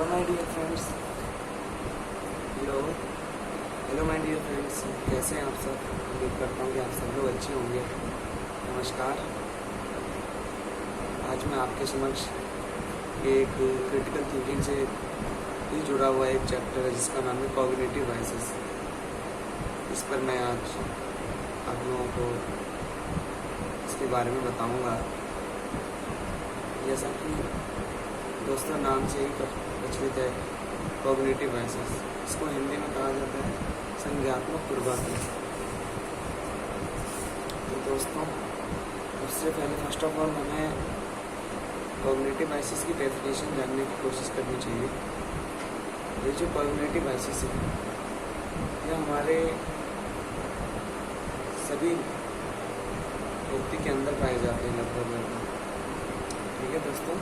Hello my dear friends. Hello hello my dear friends, कैसे हैं आप सब? उम्मीद करता हूँ कि आप सब लोग अच्छे होंगे। नमस्कार। आज मैं आपके समक्ष एक क्रिटिकल थिंकिंग से ही जुड़ा हुआ एक चैप्टर है जिसका नाम है कॉग्निटिव बायसेस। इस पर मैं आज आप लोगों को इसके बारे में बताऊंगा। जैसा कि दोस्तों नाम से ही प्रचलित है कॉग्निटिव बायसेस, इसको हिंदी में कहा जाता है संज्ञात्मक पूर्वाग्रह। तो दोस्तों उससे पहले फर्स्ट ऑफ ऑल हमें कॉग्निटिव बायसेस की डेफिनेशन जानने की कोशिश करनी चाहिए। ये जो कॉग्निटिव बायसेस है यह हमारे सभी व्यक्ति के अंदर पाए जाते हैं लगभग। ठीक है दोस्तों,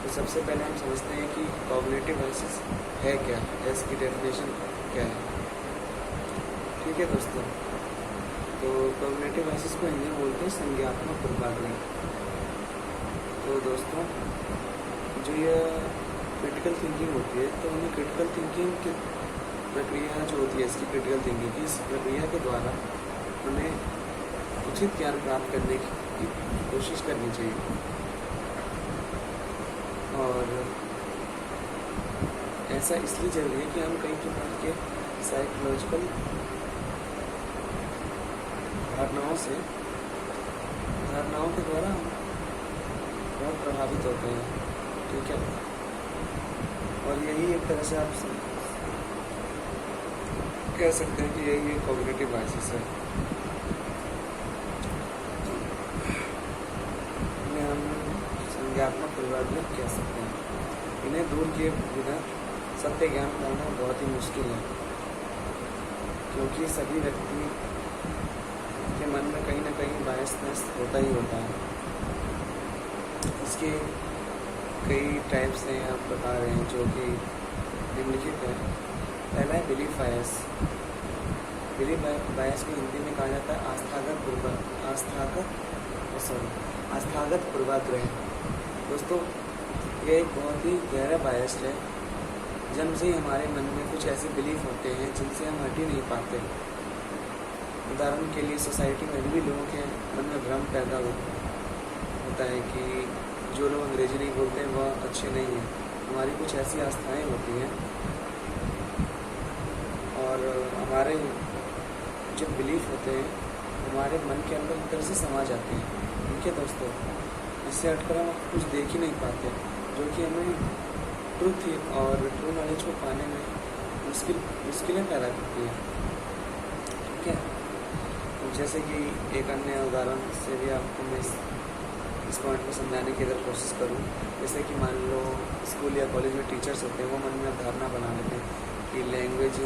तो सबसे पहले हम समझते हैं कि कॉग्निटिव बायसेस है क्या है, इसकी डेफिनेशन क्या है। ठीक है दोस्तों, तो कॉग्निटिव बायसेस को हिंदी में बोलते हैं संज्ञात्मक पूर्वाग्रह। तो दोस्तों जो यह क्रिटिकल थिंकिंग होती है, तो हमें क्रिटिकल थिंकिंग की प्रक्रिया जो होती है, इसकी क्रिटिकल थिंकिंग की इस प्रक्रिया के द्वारा हमें उचित ज्ञान प्राप्त करने की कोशिश करनी चाहिए। और ऐसा इसलिए जरूरी है कि हम कई प्रकार के साइकोलॉजिकल धारणाओं के द्वारा हम बहुत प्रभावित होते हैं। ठीक है, और यही एक तरह से आप कह सकते हैं कि यही एक कॉग्निटिव बायसेस है। संज्ञात्मक पूर्वाग्रह कह सकते हैं। इन्हें दूर किए बिना सत्य ज्ञान पाना बहुत ही मुश्किल है, क्योंकि सभी व्यक्ति के मन में कहीं ना कहीं बायसनेस होता ही होता है। इसके कई टाइप्स हैं आप बता रहे हैं जो कि निम्नलिखित है। पहला है बिलीफ बायस। बिलीफ बायस को हिंदी में कहा जाता है आस्थागत पूर्वाग्रह। दोस्तों ये एक बहुत ही गहरा बायस है। जन्म से ही हमारे मन में कुछ ऐसे बिलीफ होते हैं जिनसे हम हट ही नहीं पाते। उदाहरण के लिए सोसाइटी में भी लोगों के मन में भ्रम पैदा होता है कि जो लोग अंग्रेजी नहीं बोलते हैं वह अच्छे नहीं हैं। हमारी कुछ ऐसी आस्थाएं होती हैं और हमारे जो बिलीफ होते हैं हमारे मन के अंदर एक तरह से समा जाते हैं। ठीक है दोस्तों, इससे हटकर हम कुछ देख ही नहीं पाते, जो कि हमें ट्रूथ और ट्रू नॉलेज को पाने में मुश्किलें पैदा करती हैं। ठीक है, तो जैसे कि एक अन्य उदाहरण से भी आपको मैं इस पॉइंट को समझाने की अगर कोशिश करूं, जैसे कि मान लो स्कूल या कॉलेज में टीचर्स होते हैं, वो मन में धारणा बना लेते हैं कि लैंग्वेज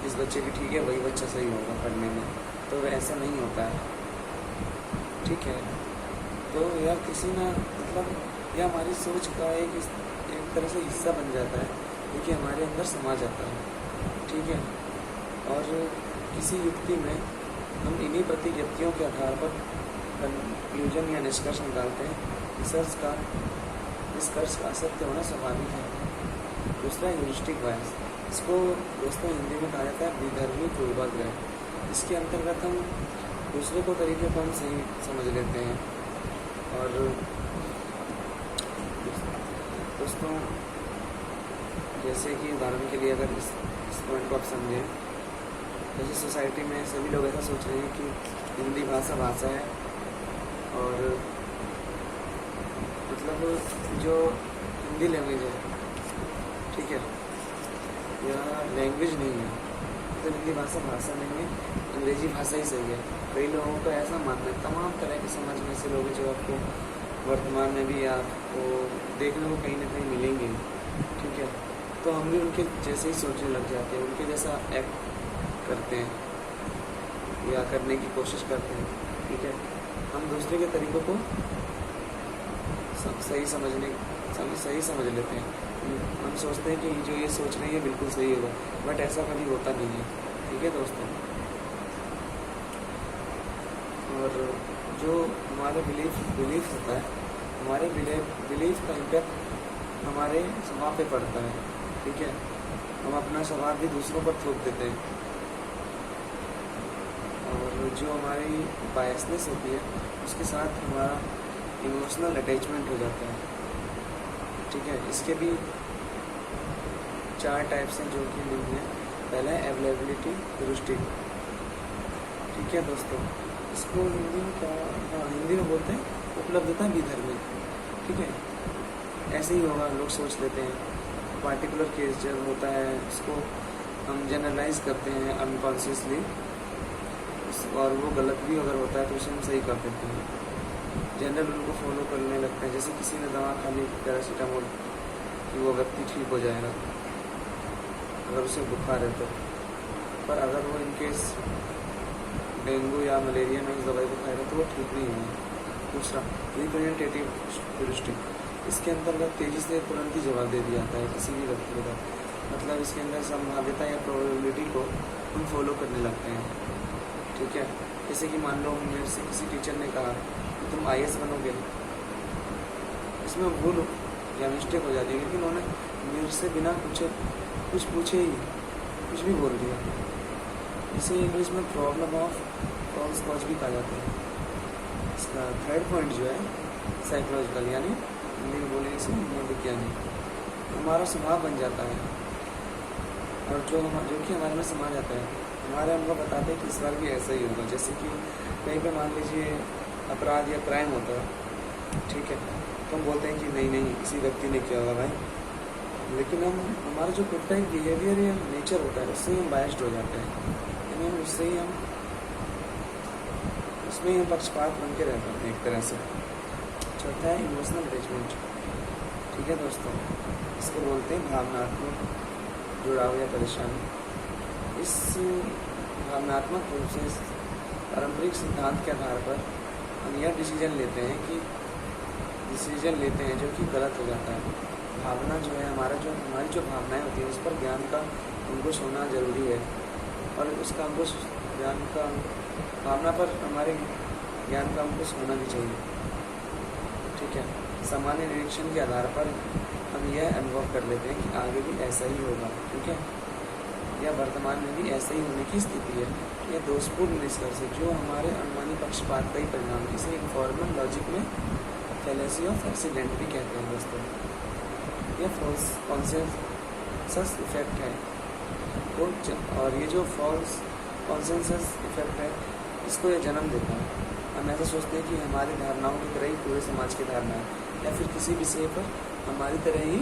जिस बच्चे की ठीक है वही बच्चा सही होगा पढ़ने में, तो ऐसा नहीं होता है। ठीक है, तो यह किसी ना मतलब यह हमारी सोच का एक तरह से हिस्सा बन जाता है, जो कि हमारे अंदर समा जाता है। ठीक है, और किसी युक्ति में हम इन्हीं प्रतिज्ञप्तियों के आधार पर कंक्लूजन या निष्कर्ष निकालते हैं। निष्कर्ष का असत्य होना स्वाभाविक है। दूसरा ह्यूरिस्टिक बायस, इसको दोस्तों हिंदी में कहा जाता है विधर्मी पूर्वाग्रह। इसके अंतर्गत हम दूसरे को तरीके को हम सही समझ लेते हैं। और दोस्तों जैसे कि उदाहरण के लिए अगर इस पॉइंट को आप समझें, जैसे सोसाइटी में सभी लोग ऐसा सोच रहे हैं कि हिंदी भाषा है और मतलब जो हिंदी लैंग्वेज है, ठीक है, यह लैंग्वेज नहीं है, तो हिंदी भाषा नहीं है, अंग्रेजी भाषा ही सही है। कई लोगों का ऐसा मानना है। तमाम तरह के समाज में से लोग जो आपको वर्तमान में भी आपको देखने को कहीं ना कहीं मिलेंगे। ठीक है, तो हम भी उनके जैसे ही सोचने लग जाते हैं, उनके जैसा एक्ट करते हैं या करने की कोशिश करते हैं। ठीक है, हम दूसरे के तरीक़ों को सही समझ लेते हैं। हम सोचते हैं कि जो ये सोच रहे हैं बिल्कुल सही होगा, बट ऐसा कभी होता नहीं है। ठीक है दोस्तों, और जो हमारा बिलीफ होता है, हमारे बिलीफ का इम्पैक्ट हमारे स्वभाव पे पड़ता है, ठीक है। हम अपना स्वभाव भी दूसरों पर थोप देते हैं, और जो हमारी बायसनेस होती है उसके साथ हमारा इमोशनल अटैचमेंट हो जाता है, ठीक है। इसके भी 4 टाइप्स हैं जो कि नहीं है। पहला है अवेलेबिलिटी ह्यूरिस्टिक, ठीक है दोस्तों। इसको हिंदी में क्या, हाँ हिंदी में बोलते हैं उपलब्धता विधर्मी, ठीक है। ऐसे ही होगा, लोग सोच लेते हैं। पार्टिकुलर केस जब होता है उसको हम जनरलाइज करते हैं अनकॉन्शियसली, और वो गलत भी अगर होता है तो उसे हम सही कर देते हैं, जनरल रूल को फॉलो करने लगते हैं। जैसे किसी ने दवा खा ली पैरासीटामोल कि वो व्यक्ति ठीक हो जाएगा अगर उसे बुखार है तो, पर अगर वो इनकेस डेंगू या मलेरिया में उस दवाई को खाएगा तो वो ठीक नहीं होगा। दूसरा रिप्रेजेंटेटिव ह्यूरिस्टिक, इसके अंतर्गत तेज़ी से तुरंत ही जवाब दे दिया जाता है किसी भी व्यक्ति को, मतलब इसके अंदर संभाव्यता या प्रोबेबिलिटी को हम फॉलो करने लगते हैं, ठीक है। जैसे कि मान लो मेरे से किसी टीचर ने कहा कि तुम IAS बनोगे, इसमें भूल या मिस्टेक हो जाती है क्योंकि उन्होंने मेरे से बिना कुछ पूछे ही कुछ भी बोल दिया। इसे इंग्लिश में प्रॉब्लम ऑफ फॉल्स पॉज भी कहा जाता है। इसका थर्ड पॉइंट जो है साइकोलॉजिकल, यानी हिंदी में बोले इसे मनोविज्ञानी, हमारा स्वभाव बन जाता है, और जो कि हमारे में समा जाता है। हमारे हमको बताते हैं कि इस बार भी ऐसा ही होगा। जैसे कि कहीं पे मान लीजिए अपराध या क्राइम होता है, ठीक है, तो हम बोलते हैं कि नहीं किसी व्यक्ति ने किया होगा भाई, लेकिन हमारा जो खुद का एक बिहेवियर या नेचर होता है उससे ही हम बायस्ड हो जाते हैं, यानी हम उसमें ही हम पक्षपात बन के रहते हैं एक तरह से। चौथा है इमोशनल अटैचमेंट, ठीक है दोस्तों, इसको बोलते हैं भावनात्मक जुड़ाव या परेशानी। इस भावनात्मक रूप से पारंपरिक सिद्धांत के आधार पर हम यह डिसीजन लेते हैं जो कि गलत हो जाता है। भावना जो है हमारी जो भावनाएं होती हैं उस पर ज्ञान का अंकुश होना जरूरी है, और उसका अंकुश भावना पर हमारे ज्ञान का अंकुश होना भी चाहिए, ठीक है। सामान्य निरीक्षण के आधार पर हम यह अनुभव कर लेते हैं कि आगे भी ऐसा ही होगा, ठीक है, या वर्तमान में भी ऐसा ही होने की स्थिति है। यह दोषपूर्ण निष्कर्ष है जो हमारे अनुमानी पक्षपात का ही परिणाम है। इसे इन्फॉर्मल लॉजिक में फैलेसी ऑफ एक्सीडेंट भी कहते हैं दोस्तों। यह फॉल्स कॉन्सेंसस इफेक्ट है, और ये जो फॉल्स कॉन्सेंसस इफेक्ट है इसको यह जन्म देता है। हम ऐसा सोचते हैं कि हमारी धारणाओं की तरह ही पूरे समाज की धारणा है, या फिर किसी विषय पर हमारी तरह ही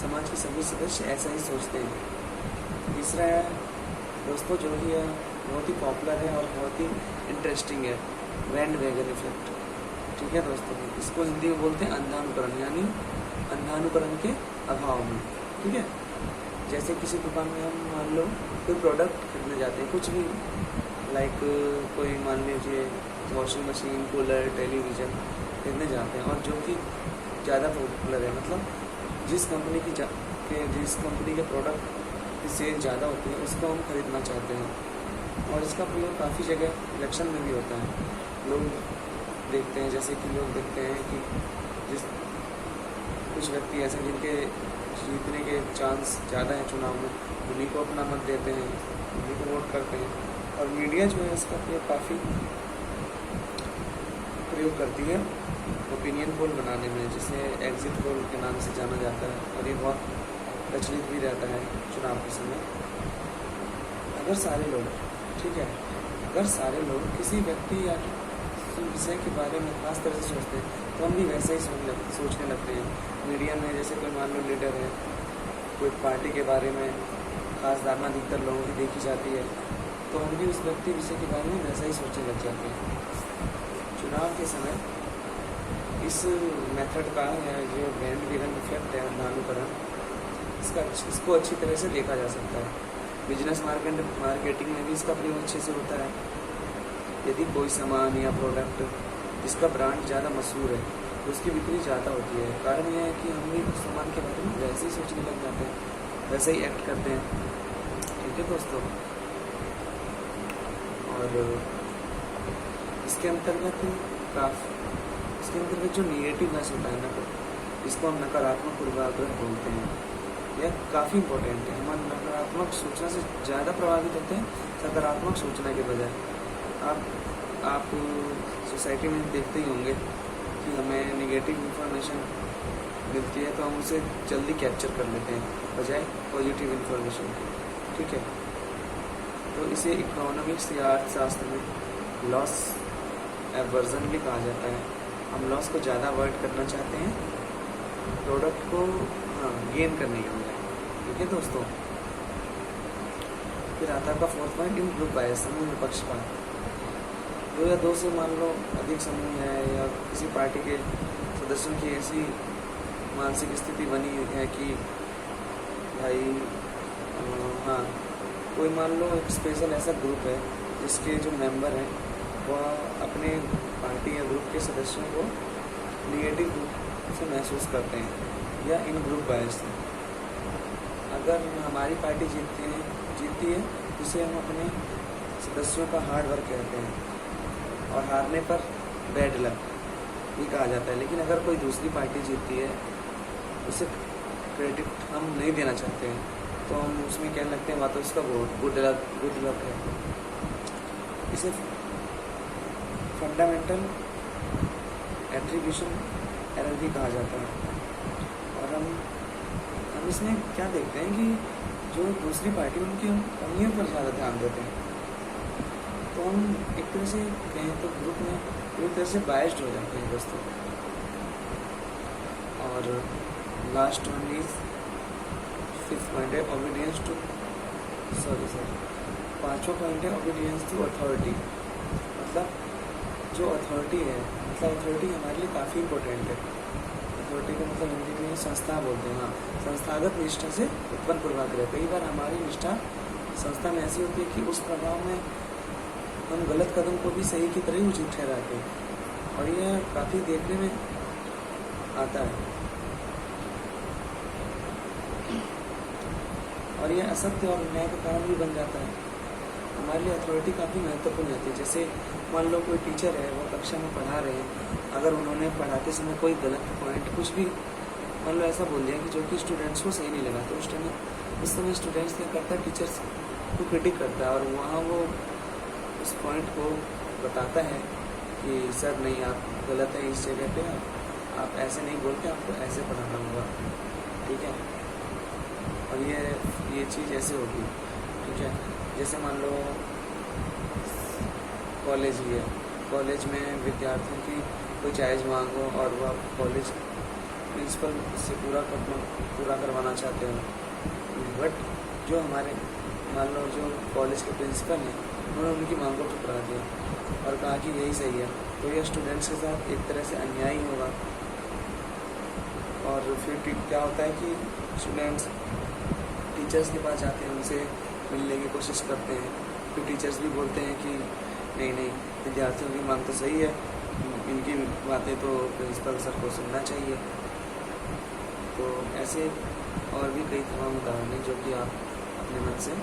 समाज के सभी सदस्य ऐसा ही सोचते हैं। तीसरा है दोस्तों जो कि बहुत ही पॉपुलर है और बहुत ही इंटरेस्टिंग है, बैंडवैगन इफेक्ट, ठीक है दोस्तों। इसको हिंदी में बोलते हैं अंधानुकरण, यानी अंधानुकरण के अभाव में, ठीक है। जैसे किसी दुकान में हम मान लो कोई प्रोडक्ट खरीदने जाते हैं, कुछ भी, लाइक कोई मान लीजिए वॉशिंग मशीन, कूलर, टेलीविज़न खरीदने जाते हैं, और जो कि ज़्यादा पॉपुलर है, मतलब जिस कंपनी के प्रोडक्ट की सेल ज़्यादा होती है उसको हम खरीदना चाहते हैं। और इसका प्रयोग काफ़ी जगह इलेक्शन में भी होता है। लोग देखते हैं, जैसे कि लोग देखते हैं कि कुछ व्यक्ति ऐसे जिनके जीतने के चांस ज़्यादा हैं चुनाव में, उन्हीं को अपना मत देते हैं, उन्हीं को वोट करते हैं। और मीडिया जो है इसका काफ़ी प्रयोग करती है ओपिनियन पोल बनाने में, जिसे एग्जिट पोल के नाम से जाना जाता है, और ये बहुत प्रचलित भी रहता है चुनाव के समय। अगर सारे लोग, ठीक है, अगर सारे लोग किसी व्यक्ति या विषय के बारे में खास तरह से सोचते हैं तो हम भी वैसे ही सोचने लगते हैं। मीडिया में जैसे कोई मान लो लीडर है, कोई पार्टी के बारे में खास धारणा अधिकतर लोगों की देखी जाती है, तो हम भी उस व्यक्ति विषय के बारे में वैसा ही सोचने लग जाते हैं। चुनाव के समय इस मेथड का या जो बैंडवैगन इफेक्ट है, अंधानुकरण, इसको अच्छी तरह से देखा जा सकता है। बिजनेस मार्केटिंग में भी इसका प्रयोग अच्छे से होता है। यदि कोई सामान या प्रोडक्ट जिसका ब्रांड ज़्यादा मशहूर है तो उसकी बिक्री ज़्यादा होती है। कारण यह है कि हम भी उस सामान के बारे में वैसे ही सोचने लग जाते हैं, वैसे ही एक्ट करते हैं, ठीक है दोस्तों। और इसके अंतर्गत जो निगेटिवनेस होता है ना, इसको हम नकारात्मक पूर्वाग्रह बोलते हैं। यह काफ़ी इम्पोर्टेंट है। हम नकारात्मक सोचने से ज़्यादा प्रभावित होते हैं सकारात्मक सोचने के बजाय। आप सोसाइटी में देखते ही होंगे कि हमें निगेटिव इन्फॉर्मेशन मिलती है तो हम उसे जल्दी कैप्चर कर लेते हैं बजाय पॉजिटिव इन्फॉर्मेशन के, ठीक है। तो इसे इकोनॉमिक्स या अर्थशास्त्र में लॉस एवर्जन भी कहा जाता है। हम लॉस को ज़्यादा अवॉइड करना चाहते हैं प्रोडक्ट को गेन करने के बजाय, ठीक है दोस्तों। फिर आता है आपका फोर्थ पॉइंट, इन ग्रुप बायस, समूह विपक्षपात। 2 या 2 से मान लो अधिक समूह है या किसी पार्टी के सदस्यों की ऐसी मानसिक स्थिति बनी है कि भाई कोई मान लो एक स्पेशल ऐसा ग्रुप है जिसके जो मेंबर हैं वह अपने पार्टी या ग्रुप के सदस्यों को निगेटिव रूप से महसूस करते हैं या इन ग्रुप बायस। अगर हमारी पार्टी जीतती है जिसे हम अपने सदस्यों का हार्ड वर्क कहते हैं और हारने पर बैड लक भी कहा जाता है। लेकिन अगर कोई दूसरी पार्टी जीतती है उसे क्रेडिट हम नहीं देना चाहते हैं तो हम उसमें कहने लगते हैं तो उसका गुड लक है। इसे फंडामेंटल एट्रीब्यूशन एरर भी कहा जाता है। और हम इसमें क्या देखते हैं कि जो दूसरी पार्टी उनकी हम कमियों पर ज़्यादा ध्यान देते हैं तो हम एक तरह से कहें तो ग्रुप में एक तरह से बायस्ड हो जाते हैं दोस्तों। और last one is 5th point है ओबीडियंस टू पाँचवा पॉइंट है ओबीडियंस टू अथॉरिटी। मतलब जो अथॉरिटी है, मतलब अथॉरिटी हमारे लिए काफ़ी इम्पोर्टेंट है। अथॉरिटी को मतलब हिंदी में संस्था बोलते हैं। संस्थागत निष्ठा से उत्पन्न पूर्वाग्रह। कई बार हमारी निष्ठा संस्था में ऐसी होती है कि उस प्रभाव में हम गलत कदम को भी सही की तरह ही उचित ठहराते हैं और यह काफ़ी देखने में आता है और यह असत्य और अन्याय का कारण भी बन जाता है। हमारे लिए अथॉरिटी काफ़ी महत्वपूर्ण होती है। जैसे मान लो कोई टीचर है, वो कक्षा में पढ़ा रहे हैं, अगर उन्होंने पढ़ाते समय कोई गलत पॉइंट कुछ भी मान लो ऐसा बोल दिया कि जो कि स्टूडेंट्स को सही नहीं लगा, तो उस समय स्टूडेंट्स क्या करता है, टीचर्स को क्रिटिक करता है और वहाँ वो उस पॉइंट को बताता है कि सर नहीं, आप गलत है इस जगह पे, आप ऐसे नहीं बोल के आपको ऐसे पढ़ाना होगा, ठीक है। और ये चीज़ ऐसे होगी, ठीक है। जैसे मान लो कॉलेज ही है, कॉलेज में विद्यार्थियों की कोई जायज़ मांग हो और वह कॉलेज प्रिंसिपल से पूरा करवाना चाहते हो, बट जो हमारे मान लो जो कॉलेज के प्रिंसिपल हैं उन्होंने उनकी मांग को ठुकरा दिया और कहा कि यही सही है, तो यह स्टूडेंट्स के साथ एक तरह से अन्याय ही होगा। और फिर क्या होता है कि स्टूडेंट्स टीचर्स के पास जाते हैं, उनसे मिलने की कोशिश करते हैं, फिर टीचर्स भी बोलते हैं कि नहीं विद्यार्थियों की मांग तो सही है, इनकी बातें तो प्रिंसिपल सर को सुनना चाहिए। तो ऐसे और भी कई तमाम उदाहरण हैं जो कि आप अपने मन से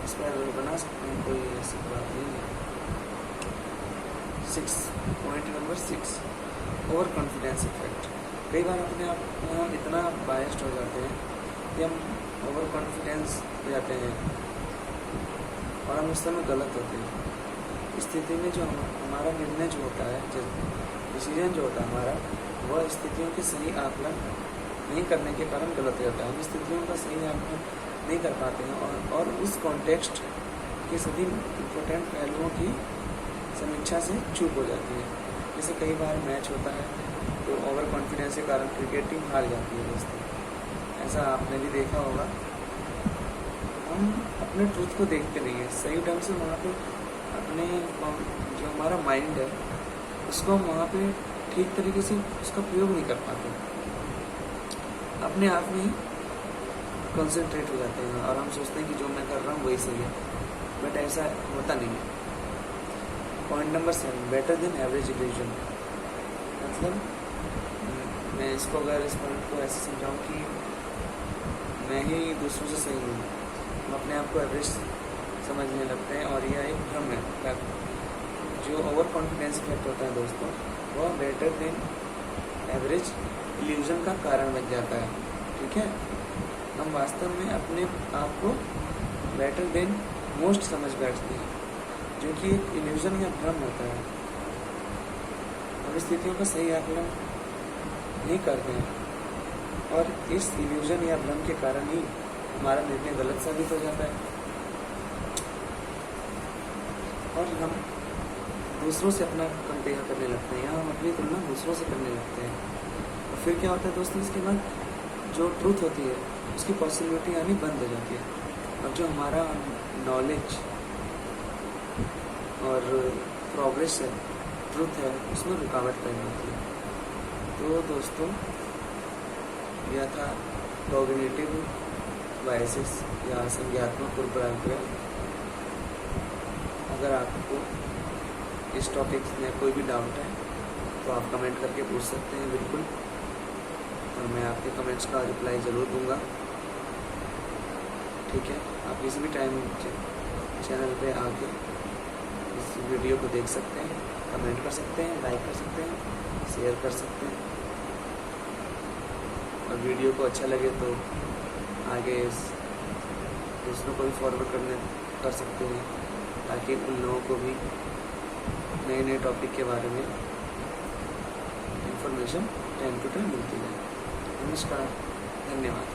इस पर बना सकते हैं, कोई ऐसी बात नहीं है। 6 नंबर 6 ओवर कॉन्फिडेंस इफेक्ट। कई बार अपने आप में हम इतना बायस्ड हो जाते हैं कि हम ओवर कॉन्फिडेंस हो जाते हैं और हम उस समय गलत होते हैं। स्थिति में जो हमारा निर्णय जो होता है, जो डिसीजन जो होता है हमारा, वह स्थितियों के सही आकलन नहीं करने के कारण गलत हो जाता है। हम स्थितियों का सही आकलन नहीं कर पाते हैं और उस कॉन्टेक्स्ट के सभी इम्पोर्टेंट पहलुओं की समीक्षा से चूक हो जाती है। जैसे कई बार मैच होता है तो ओवर कॉन्फिडेंस के कारण क्रिकेट टीम हार जाती है दोस्तों, ऐसा आपने भी देखा होगा। हम अपने ट्रुथ को देखते नहीं हैं सही ढंग से, वहाँ पे अपने जो हमारा माइंड है उसको हम वहाँ पे ठीक तरीके से उसका प्रयोग नहीं कर पाते, अपने आप में ही कंसंट्रेट हो जाते हैं और हम सोचते हैं कि जो मैं कर रहा हूँ वही सही है, बट ऐसा होता नहीं है। Point number 7 better than average illusion. मतलब मैं इसको अगर इस पॉइंट को ऐसे समझाऊँ कि मैं ही दूसरों से सही हूँ, हम अपने आप को एवरेज समझने लगते हैं और यह एक भ्रम है। जो ओवर कॉन्फिडेंस इफेक्ट होता है दोस्तों, वह बेटर देन एवरेज इल्यूजन का कारण बन जाता है। ठीक है, हम वास्तव में अपने आप को बेटर देन मोस्ट समझ बैठते हैं, जो कि एक इल्यूजन या भ्रम होता है। परिस्थितियों का सही आकलन नहीं करते हैं और इस इल्यूजन या भ्रम के कारण ही हमारा निर्णय गलत साबित हो जाता है और हम दूसरों से अपना कंपेयर करने लगते हैं या हम अपनी तुलना दूसरों से करने लगते हैं। और फिर क्या होता है दोस्तों, इसके बाद जो ट्रूथ होती है उसकी पॉसिबिलिटी आनी बंद हो जाती है और जो हमारा नॉलेज और प्रोग्रेस है, ट्रूथ है, उसमें रुकावट पैदा होती है। तो दोस्तों, यह था कॉग्निटिव बायसेस या संज्ञात्मक पूर्वाग्रह। अगर आपको इस टॉपिक में कोई भी डाउट है तो आप कमेंट करके पूछ सकते हैं बिल्कुल, और मैं आपके कमेंट्स का रिप्लाई ज़रूर दूंगा। ठीक है, आप किसी भी टाइम चैनल पे आके इस वीडियो को देख सकते हैं, कमेंट कर सकते हैं, लाइक कर सकते हैं, शेयर कर सकते हैं, और वीडियो को अच्छा लगे तो आगे दूसरों को भी फॉरवर्ड कर सकते हैं, ताकि उन लोगों को भी नए नए टॉपिक के बारे में इंफॉर्मेशन टाइम टू टाइम मिलती है। नमस्कार, धन्यवाद।